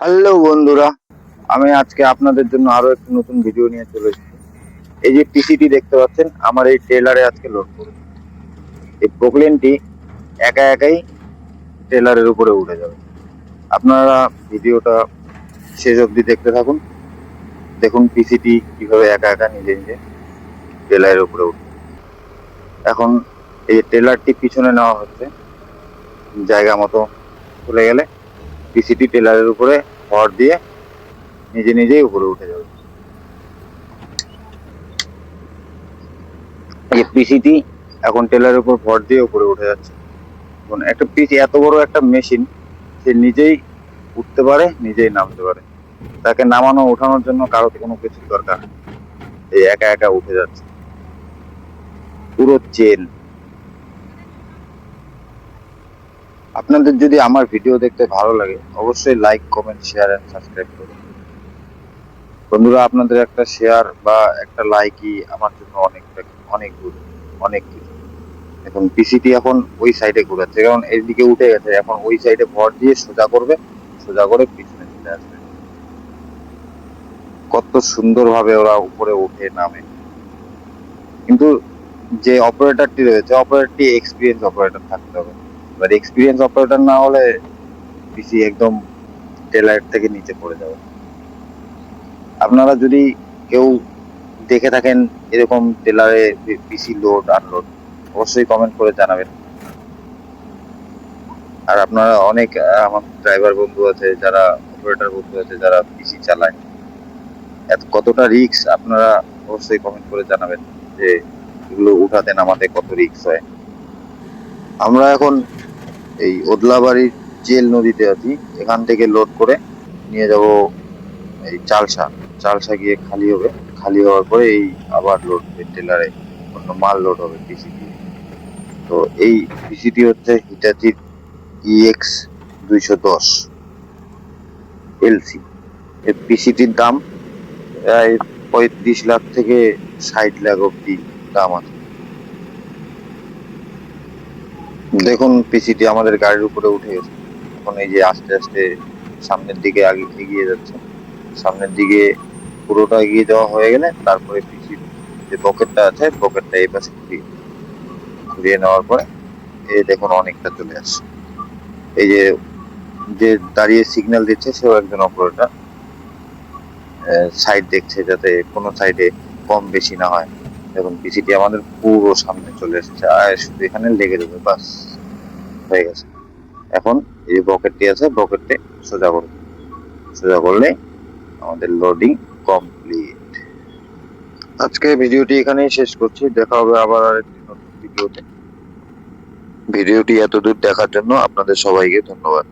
Hello বন্ধুরা, আমি আজকে আপনাদের জন্য আরো একটি নতুন ভিডিও নিয়ে চলে এসেছি। এই যে পিসিটি দেখতে পাচ্ছেন, আমার এই ট্রেলারে আজকে লোড করব। এই প্রোক্লেনটি একা একাই ট্রেলারের উপরে উঠে যাবে। আপনারা ভিডিওটা শেষ অবধি দেখতে থাকুন, দেখুন পিসিটি কিভাবে একা একা নিজে নিজে ট্রেলারের উপরে উঠবে। এখন এই যে ট্রেলারটি পিছনে নেওয়া হচ্ছে, জায়গা মতো চলে গেলে পিসিটি ট্রেলারের উপরে ভর দিয়ে নিজে নিজেই উপরে উঠে যাবে। এই পিসিটি এখন টেলারের উপর ভর দিয়ে উপরে উঠে যাচ্ছে। একটা পিসি এত বড় একটা মেশিন, সে নিজেই উঠতে পারে, নিজেই নামতে পারে। তাকে নামানো ওঠানোর জন্য কারো কোনো কিছু দরকার নেই, এই একা একা উঠে যাচ্ছে পুরো চেন। আপনাদের যদি আমার ভিডিও দেখতে ভালো লাগে, অবশ্যই like, comment, share and subscribe করুন বন্ধুরা। আপনাদের একটা শেয়ার বা একটা লাইকই আমার জন্য অনেক অনেক দূর, অনেক কিছু। এখন পিসিটি এখন ওই সাইডে ঘোরাচ্ছে, কারণ এইদিকে উঠে গেছে। এখন ওই সাইডে ভর দিয়ে সোজা করবে, সোজা করে পিছনে চলে আসবে। কত সুন্দর ভাবে ওরা উপরে উঠে নামে। কিন্তু যে অপারেটরটি রয়েছে, অপারেটরটি এক্সপিরিয়েন্স অপারেটর থাকতে হবে। এবার এক্সপিরিয়েন্স অপারেটর না হলে পিসি একদম টেলার থেকে নিচে পড়ে যাবে। আপনারা যদি কেউ দেখে থাকেন এরকম টেলারে পিসি লোড আনলোড, অবশ্যই কমেন্ট করে জানাবেন। আর আপনারা অনেক আমার ড্রাইভার বন্ধু আছে, যারা অপারেটর বন্ধু আছে, যারা পিসি চালায়, কতটা রিস্ক আপনারা অবশ্যই কমেন্ট করে জানাবেন যে এগুলো উঠাতে নামাতে কত রিস্ক হয়। আমরা এখন এই ওদলাবাড়ির জেল নদীতে আছি। এখান থেকে লোড করে নিয়ে যাব এই চালসা। চালসা গিয়ে খালি হবে, খালি হওয়ার পরে এই আবার লোড হবে টেলারে, অন্য মাল লোড হবে পিসি দিয়ে। তো এই পিসিটি হচ্ছে হিটাচির EX 210 LC। এর পিসিটির দাম প্রায় 35 লাখ থেকে 60 লাখ অব্দি দাম আছে। দেখুন পিসিটি আমাদের গাড়ির উপরে উঠে গেছে। এখন এই যে আস্তে আস্তে সামনের দিকে এগিয়ে যাচ্ছে। সামনের দিকে পুরোটা এগিয়ে যাওয়া হয়ে গেলে তারপরে পিসির যে পকেটটা আছে, পকেটটা এই পাশে ঘুরিয়ে নেওয়ার পরে এই দেখুন অনেকটা চলে আসছে। এই যে যে দাঁড়িয়ে সিগন্যাল দিচ্ছে, সেও একজন অপারেটর, সাইড দেখছে যাতে কোনো সাইডে কম বেশি না হয়। দেখুন পিসিটি আমাদের পুরো সামনে চলে এসেছে, আর শুধু এখানে লেগে যাবে, বাস হয়ে গেছে। এখন এই যে বকেটটি আছে, বকেটে সোজা করবে, সোজা করলে আমাদের লোডিং কমপ্লিট। আজকে ভিডিওটি এখানেই শেষ করছি, দেখা হবে আবার আরেকটি নতুন ভিডিওতে। ভিডিওটি এতদূর দেখার জন্য আপনাদের সবাইকে ধন্যবাদ।